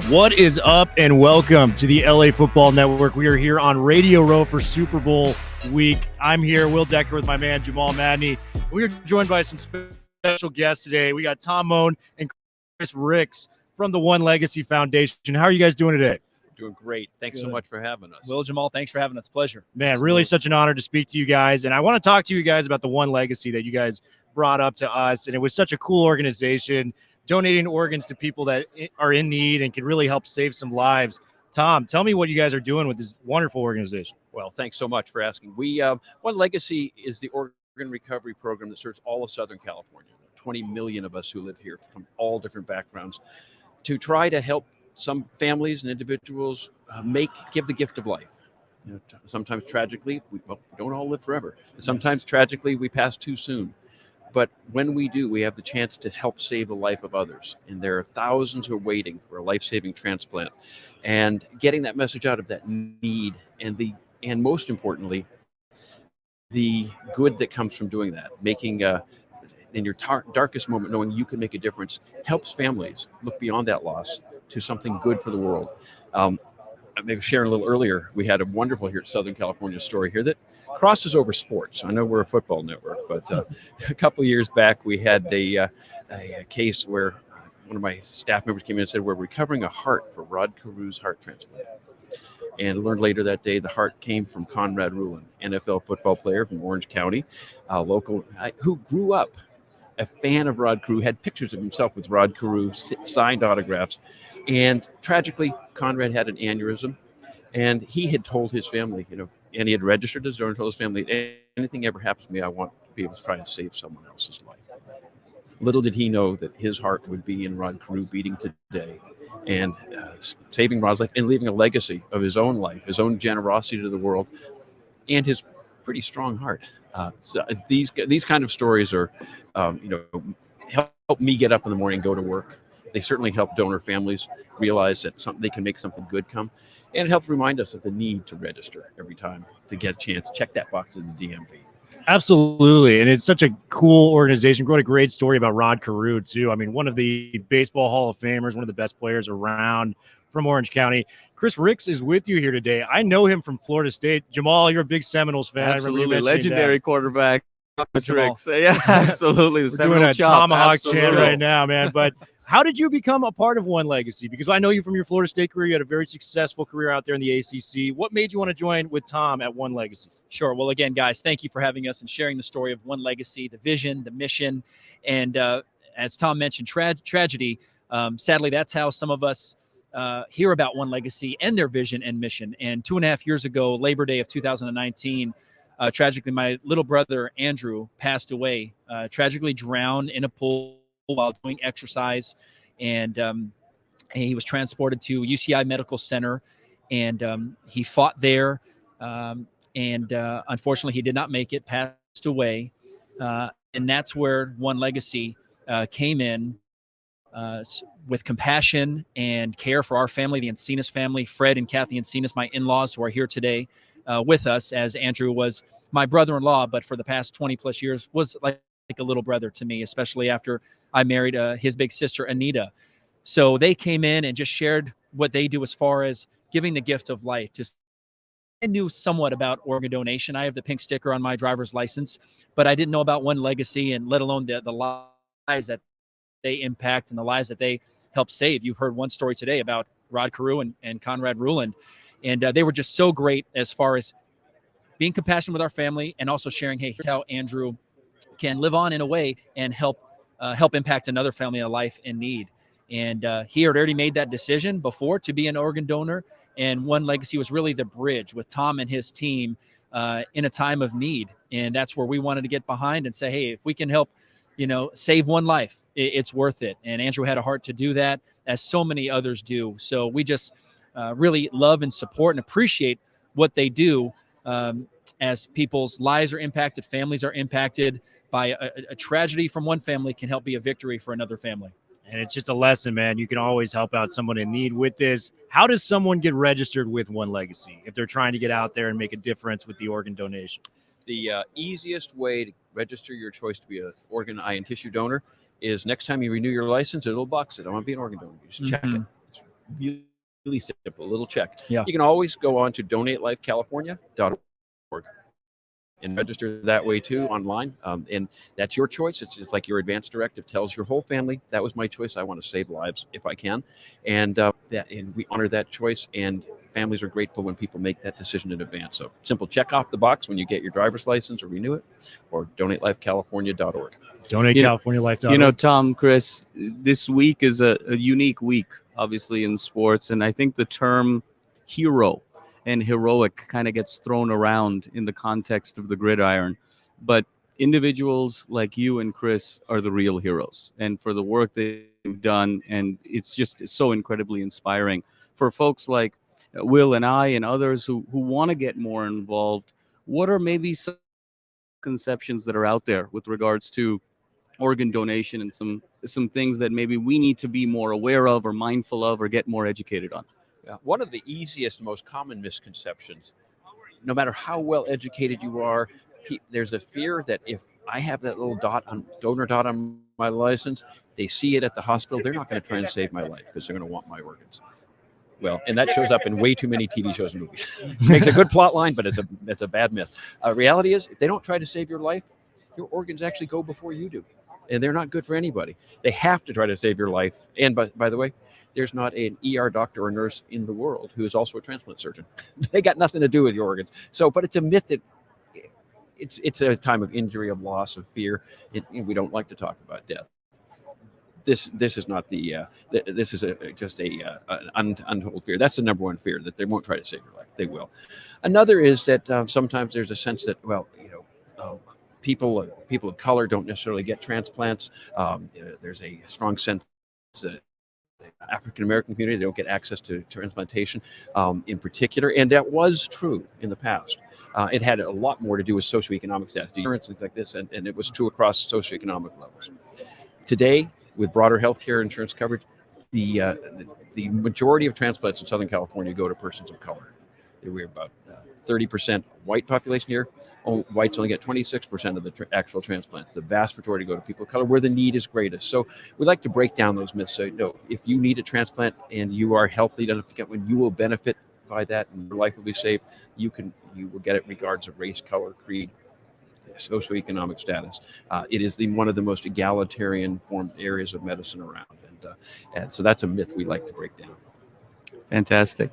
What is up, and welcome to the LA Football Network. We are here on Radio Row for Super Bowl week. I'm here, Will Decker, with my man Jamal Madney. We are joined by some special guests today. We got Tom Moan and Chris Ricks from the One Legacy Foundation. How are you guys doing today? Doing great. Thanks so much for having us. Will, Jamal, thanks for having us. Pleasure. Man, Absolutely. Really such an honor to speak to you guys. And I want to talk to you guys about the One Legacy that you guys brought up to us. And it was such a cool organization, donating organs to people that are in need and can really help save some lives. Tom, tell me what you guys are doing with this wonderful organization. Well, thanks so much for asking. One Legacy is the organ recovery program that serves all of Southern California. 20 million of us who live here from all different backgrounds, to try to help some families and individuals give the gift of life. You know, sometimes tragically, we don't all live forever. And sometimes tragically, we pass too soon. But when we do, we have the chance to help save the life of others. And there are thousands who are waiting for a life-saving transplant. And getting that message out of that need and most importantly, the good that comes from doing that, making in your darkest moment, knowing you can make a difference, helps families look beyond that loss to something good for the world. Maybe sharing a little earlier, we had a wonderful here at Southern California story here that crosses over sports. I know we're a football network, but a couple of years back, we had a case where one of my staff members came in and said, we're recovering a heart for Rod Carews' heart transplant. And learned later that day, the heart came from Conrad Rulin, NFL football player from Orange County, local, who grew up a fan of Rod Carew, had pictures of himself with Rod Carew, signed autographs. And tragically, Conrad had an aneurysm, and he had told his family, and he had registered his donor and told his family, anything ever happens to me, I want to be able to try to save someone else's life. Little did he know that his heart would be in Rod Carew beating today, and saving Rod's life and leaving a legacy of his own life, his own generosity to the world, and his pretty strong heart. So these kind of stories are, help me get up in the morning and go to work. They certainly help donor families realize that they can make something good come. And it helps remind us of the need to register every time to get a chance. Check that box in the DMV. Absolutely. And it's such a cool organization. Wrote a great story about Rod Carew, too. I mean, one of the Baseball Hall of Famers, one of the best players around from Orange County. Chris Ricks is with you here today. I know him from Florida State. Jamal, you're a big Seminoles fan. Absolutely. Legendary quarterback. Ricks. Yeah, absolutely. We're doing a tomahawk chant right now, man. But how did you become a part of One Legacy? Because I know you from your Florida State career. You had a very successful career out there in the ACC. What made you want to join with Tom at One Legacy? Sure. Well, again, guys, thank you for having us and sharing the story of One Legacy, the vision, the mission. And as Tom mentioned, tragedy. Sadly, that's how some of us hear about One Legacy and their vision and mission. And 2.5 years ago, Labor Day of 2019, tragically, my little brother, Andrew, passed away, tragically drowned in a pool while doing exercise. And he was transported to UCI Medical Center, and he fought there. And unfortunately, he did not make it, passed away. And that's where One Legacy came in with compassion and care for our family, the Encinas family, Fred and Kathy Encinas, my in-laws, who are here today with us, as Andrew was my brother-in-law, but for the past 20 plus years was like a little brother to me, especially after I married his big sister, Anita. So they came in and just shared what they do as far as giving the gift of life. I knew somewhat about organ donation. I have the pink sticker on my driver's license, but I didn't know about One Legacy, and let alone the lives that they impact and the lives that they help save. You've heard one story today about Rod Carew and Conrad Rulin. And they were just so great as far as being compassionate with our family and also sharing, hey, here's how Andrew can live on in a way and help impact another family, a life in need. And he had already made that decision before to be an organ donor. And One Legacy was really the bridge with Tom and his team in a time of need. And that's where we wanted to get behind and say, hey, if we can help, save one life, it's worth it. And Andrew had a heart to do that, as so many others do. So we just really love and support and appreciate what they do as people's lives are impacted, families are impacted by a tragedy from one family can help be a victory for another family. And it's just a lesson, man. You can always help out someone in need with this. How does someone get registered with One Legacy if they're trying to get out there and make a difference with the organ donation? The easiest way to register your choice to be an organ, eye, and tissue donor is next time you renew your license, a little box that I want to be an organ donor. You just check it. It's really simple, little check. Yeah. You can always go on to donatelifecalifornia.org and register that way too online. And that's your choice. It's like your advance directive tells your whole family, that was my choice. I want to save lives if I can. And and we honor that choice. And families are grateful when people make that decision in advance. So simple, check off the box when you get your driver's license or renew it, or donatelifecalifornia.org. DonateCaliforniaLife.org. Tom, Chris, this week is a unique week, obviously, in sports. And I think the term hero and heroic kind of gets thrown around in the context of the gridiron. But individuals like you and Chris are the real heroes, and for the work they've done. And it's so incredibly inspiring for folks like Will and I and others who want to get more involved. What are maybe some conceptions that are out there with regards to organ donation and some things that maybe we need to be more aware of or mindful of or get more educated on? Yeah. One of the easiest, most common misconceptions, no matter how well educated you are, there's a fear that if I have that little donor dot on my license, they see it at the hospital, they're not going to try and save my life because they're going to want my organs. Well, and that shows up in way too many TV shows and movies. Makes a good plot line, but it's a bad myth. Reality is, if they don't try to save your life, your organs actually go before you do. And they're not good for anybody. They have to try to save your life. And by the way, there's not an ER doctor or nurse in the world who is also a transplant surgeon. They got nothing to do with your organs. So, but it's a myth that it's a time of injury, of loss, of fear. We don't like to talk about death. This is not this is just an untold fear. That's the number one fear, that they won't try to save your life. They will. Another is that sometimes there's a sense that, people of color don't necessarily get transplants. There's a strong sense that the African American community, they don't get access to transplantation in particular, and that was true in the past. It had a lot more to do with socioeconomic status, things like this, and it was true across socioeconomic levels. Today, with broader healthcare insurance coverage, the majority of transplants in Southern California go to persons of color. We're about 30% white population here. Whites only get 26% of the actual transplants. The vast majority go to people of color where the need is greatest. So we like to break down those myths. So, no, if you need a transplant and you are healthy, don't forget, when you will benefit by that and your life will be saved, you will get it regardless of race, color, creed, socioeconomic status. It is one of the most egalitarian formed areas of medicine around. And so that's a myth we like to break down. Fantastic.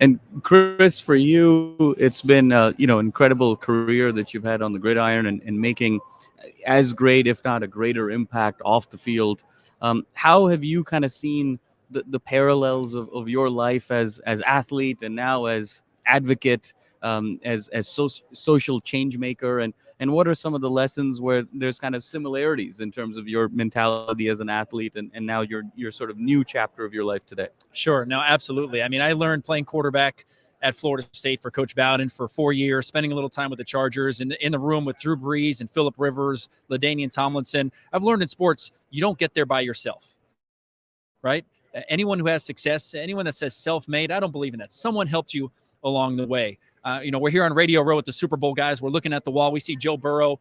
And Chris, for you, it's been incredible career that you've had on the gridiron and making as great, if not a greater impact off the field. How have you kind of seen the parallels of your life as athlete and now as advocate, as social change maker, and what are some of the lessons where there's kind of similarities in terms of your mentality as an athlete and now your sort of new chapter of your life today? Sure. No, absolutely. I mean, I learned playing quarterback at Florida State for Coach Bowden for 4 years, spending a little time with the Chargers in the room with Drew Brees and Phillip Rivers, LaDainian Tomlinson. I've learned in sports, you don't get there by yourself, right? Anyone who has success, anyone that says self-made, I don't believe in that. Someone helped you along the way. We're here on Radio Row with the Super Bowl guys. We're looking at the wall. We see Joe Burrow.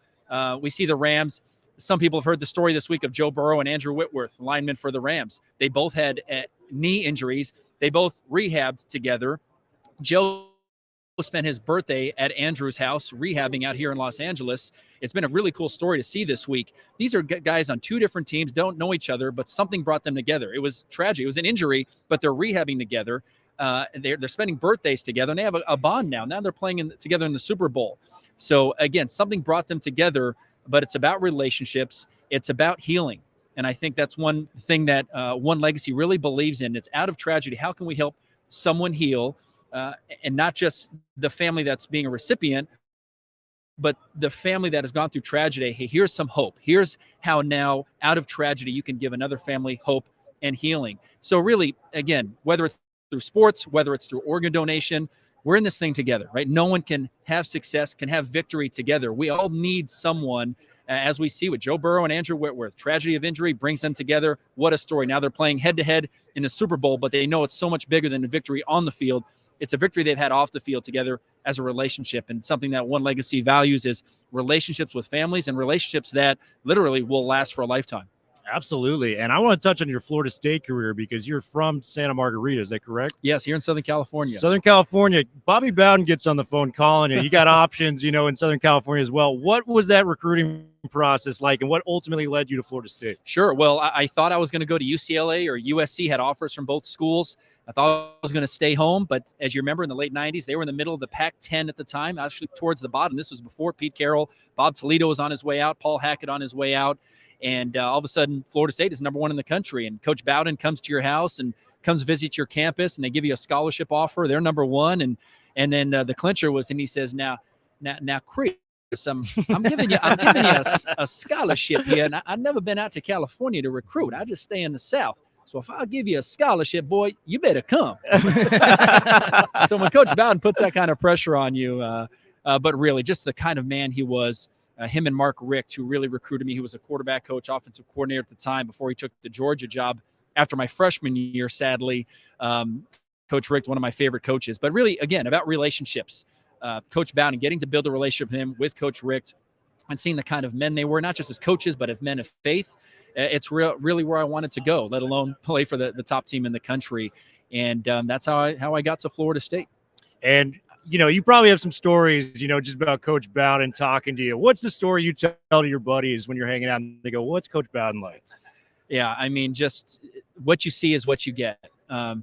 We see the Rams. Some people have heard the story this week of Joe Burrow and Andrew Whitworth, linemen for the Rams. They both had knee injuries. They both rehabbed together. Joe spent his birthday at Andrew's house rehabbing out here in Los Angeles. It's been a really cool story to see this week. These are guys on two different teams, don't know each other, but something brought them together. It was tragic. It was an injury, but they're rehabbing together. They're spending birthdays together, and they have a bond now. Now they're playing together in the Super Bowl. So again, something brought them together, but it's about relationships. It's about healing. And I think that's one thing that One Legacy really believes in. It's out of tragedy. How can we help someone heal? And not just the family that's being a recipient, but the family that has gone through tragedy. Hey, here's some hope. Here's how now out of tragedy, you can give another family hope and healing. So really, again, whether it's through sports, whether it's through organ donation, we're in this thing together, right? No one can have success, can have victory together. We all need someone, as we see with Joe Burrow and Andrew Whitworth. Tragedy of injury brings them together. What a story. Now they're playing head-to-head in the Super Bowl, but they know it's so much bigger than the victory on the field. It's a victory they've had off the field together as a relationship. And something that One Legacy values is relationships with families and relationships that literally will last for a lifetime. Absolutely. And I want to touch on your Florida State career because you're from Santa Margarita. Is that correct? Yes, here in Southern California. Southern California. Bobby Bowden gets on the phone calling you. You got options, in Southern California as well. What was that recruiting process like, and what ultimately led you to Florida State? Sure. Well, I thought I was going to go to UCLA or USC, had offers from both schools. I thought I was going to stay home, but as you remember, in the late 90s, they were in the middle of the Pac-10 at the time, actually towards the bottom. This was before Pete Carroll. Bob Toledo was on his way out, Paul Hackett on his way out. And all of a sudden, Florida State is number one in the country. And Coach Bowden comes to your house and comes visit your campus, and they give you a scholarship offer. They're number one. And then the clincher was, and he says, now, Chris, I'm giving you a scholarship here. And I've never been out to California to recruit. I just stay in the South. So if I give you a scholarship, boy, you better come. So when Coach Bowden puts that kind of pressure on you, but really just the kind of man he was, him and Mark Richt, who really recruited me. He was a quarterback coach, offensive coordinator at the time before he took the Georgia job after my freshman year, sadly. Coach Richt, one of my favorite coaches. But really, again, about relationships. Coach Bowden, getting to build a relationship with him, with Coach Richt, and seeing the kind of men they were, not just as coaches, but as men of faith. It's really where I wanted to go, let alone play for the top team in the country. And that's how I got to Florida State. And you probably have some stories, just about Coach Bowden talking to you. What's the story you tell to your buddies when you're hanging out and they go, what's Coach Bowden like? Yeah, I mean, just what you see is what you get.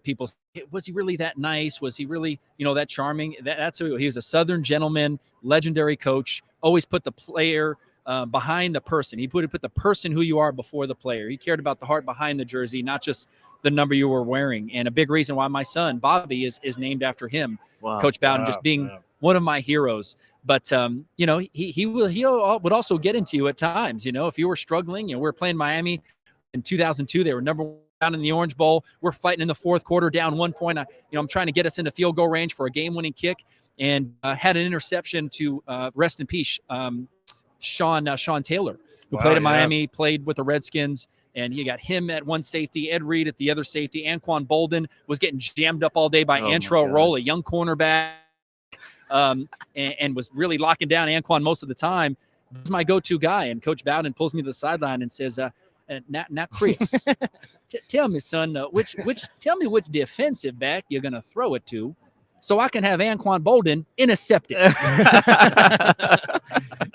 People say, was he really that nice? Was he really, that charming? That's who he was. A Southern gentleman, legendary coach, always put the player behind the person. He put the person who you are before the player. He cared about the heart behind the jersey, not just the number you were wearing. And a big reason why my son, Bobby, is named after him. Wow. Coach Bowden just being one of my heroes. But, he would also get into you at times, if you were struggling. We were playing Miami in 2002. They were number one in the Orange Bowl. We're fighting in the fourth quarter, down 1 point. I'm trying to get us into field goal range for a game-winning kick, and had an interception to rest in peace, Sean Taylor, who played in Miami, played with the Redskins. And you got him at one safety, Ed Reed at the other safety. Anquan Bolden was getting jammed up all day by Antro Roll, a young cornerback, and was really locking down Anquan most of the time. This is my go-to guy. And Coach Bowden pulls me to the sideline and says, now Chris, tell me, son, tell me which defensive back you're going to throw it to so I can have Anquan Bolden intercept it.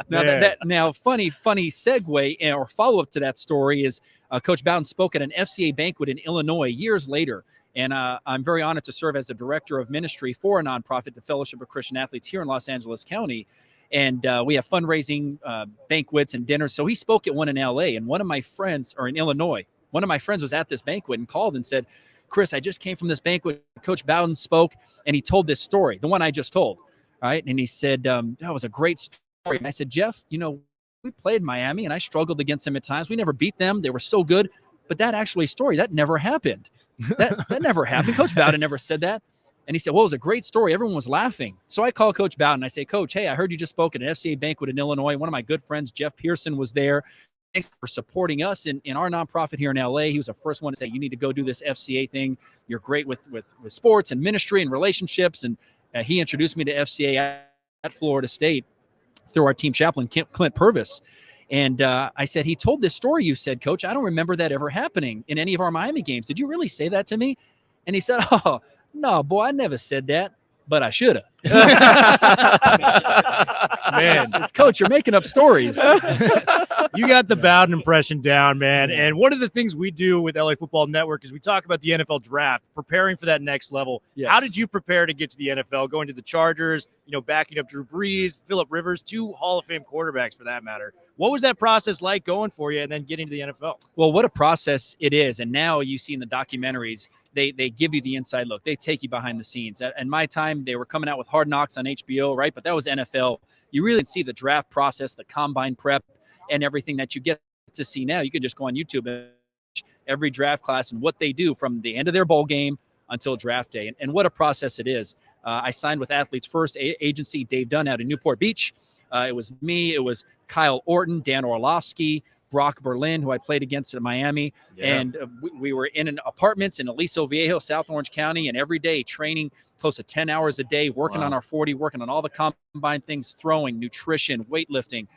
Now, funny segue or follow-up to that story is Coach Bowden spoke at an FCA banquet in Illinois years later, and I'm very honored to serve as the director of ministry for a nonprofit, the Fellowship of Christian Athletes here in Los Angeles County, and we have fundraising banquets and dinners. So he spoke at one in LA, and in Illinois, one of my friends was at this banquet and called and said, Chris, I just came from this banquet. Coach Bowden spoke, and he told this story, the one I just told, all right? And he said, that was a great story. And I said, Jeff, we played Miami, and I struggled against them at times. We never beat them. They were so good. But that that never happened. That never happened. Coach Bowden never said that. And he said, well, it was a great story. Everyone was laughing. So I call Coach Bowden. I say, Coach, hey, I heard you just spoke at an FCA banquet in Illinois. One of my good friends, Jeff Pearson, was there. Thanks for supporting us in our nonprofit here in LA. He was the first one to say, you need to go do this FCA thing. You're great with sports and ministry and relationships. And he introduced me to FCA at Florida State through our team chaplain, Clint Purvis. And I said, he told this story you said, Coach. I don't remember that ever happening in any of our Miami games. Did you really say that to me? And he said, oh, no, boy, I never said that, but I should have. Man, Coach, you're making up stories. You got the Bowden impression down, man. And one of the things we do with LA Football Network is we talk about the NFL draft, preparing for that next level. Yes. How did you prepare to get to the NFL, going to the Chargers, backing up Drew Brees, Phillip Rivers, 2 Hall of Fame quarterbacks for that matter? What was that process like going for you and then getting to the NFL? Well, what a process it is. And now you see in the documentaries, they give you the inside look. They take you behind the scenes. At my time, they were coming out with Hard Knocks on HBO, right? But that was NFL. You really see the draft process, the combine prep, and everything that you get to see now. You can just go on YouTube and watch every draft class and what they do from the end of their bowl game until draft day. And what a process it is. I signed with Athletes First Agency, Dave Dunn out in Newport Beach. It was me. It was Kyle Orton, Dan Orlovsky, Brock Berlin, who I played against in Miami. Yeah. And we were in an apartments in Aliso Viejo, South Orange County, and every day training close to 10 hours a day, working on our 40, working on all the combine things, throwing, nutrition, weightlifting.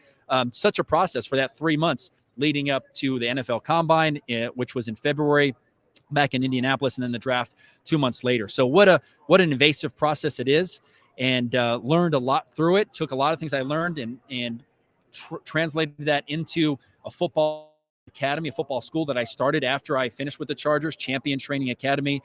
Such a process for that 3 months. leading up to the NFL Combine, which was in February back in Indianapolis, and then the draft 2 months later. So what an invasive process it is, and learned a lot through it. Took a lot of things I learned and translated that into a football academy, a football school that I started after I finished with the Chargers, Champion Training Academy,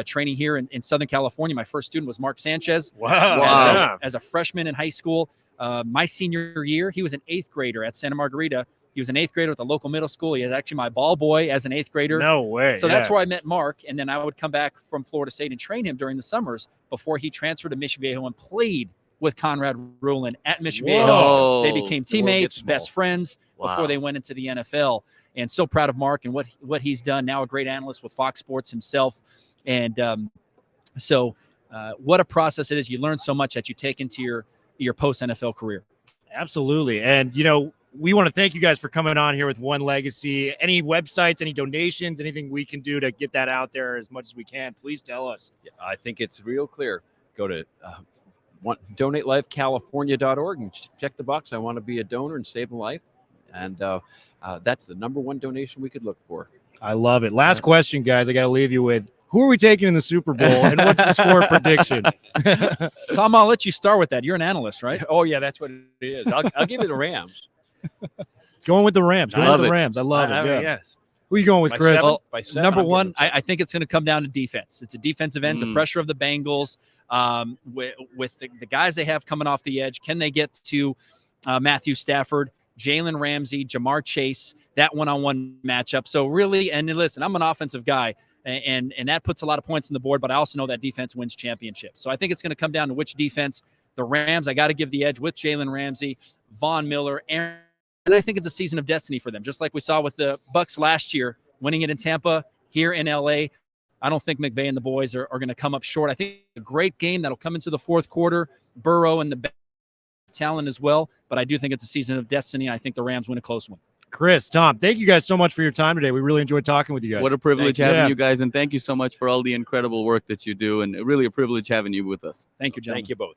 training here in Southern California. My first student was Mark Sanchez. Wow. As a freshman in high school. My senior year, he was an 8th grader at Santa Margarita. He was an 8th grader at the local middle school. He was actually my ball boy as an 8th grader. No way. So that's where I met Mark. And then I would come back from Florida State and train him during the summers before he transferred to Mission Viejo and played with Conrad Rulin at Mission Viejo. They became teammates, best friends before they went into the NFL. And so proud of Mark and what he's done. Now a great analyst with Fox Sports himself. And what a process it is. You learn so much that you take into your post-NFL career. Absolutely. And, we want to thank you guys for coming on here with One Legacy. Any websites, any donations, anything we can do to get that out there as much as we can, please tell us. Yeah, I think it's real clear. Go to donatelifecalifornia.org and check the box. I want to be a donor and save a life. And that's the number one donation we could look for. I love it. Last question, guys, I got to leave you with. Who are we taking in the Super Bowl, and what's the score prediction? Tom, I'll let you start with that. You're an analyst, right? Oh, yeah, that's what it is. I'll give you the Rams. It's going with the Rams. Going with the Rams. I love it. Yeah. Yes. Who are you going with, Chris? By seven, number one, I think it's going to come down to defense. It's a defensive end, the pressure of the Bengals. With the guys they have coming off the edge, can they get to Matthew Stafford, Jalen Ramsey, Jamar Chase, that one-on-one matchup? So really, and listen, I'm an offensive guy, and that puts a lot of points on the board, but I also know that defense wins championships. So I think it's going to come down to which defense. The Rams, I got to give the edge with Jalen Ramsey, Von Miller, Aaron. And I think it's a season of destiny for them, just like we saw with the Bucs last year, winning it in Tampa, here in LA. I don't think McVay and the boys are going to come up short. I think a great game that'll come into the fourth quarter, Burrow and the talent as well. But I do think it's a season of destiny, and I think the Rams win a close one. Chris, Tom, thank you guys so much for your time today. We really enjoyed talking with you guys. What a privilege having you guys, and thank you so much for all the incredible work that you do, and really a privilege having you with us. Thank you, gentlemen. Thank you both.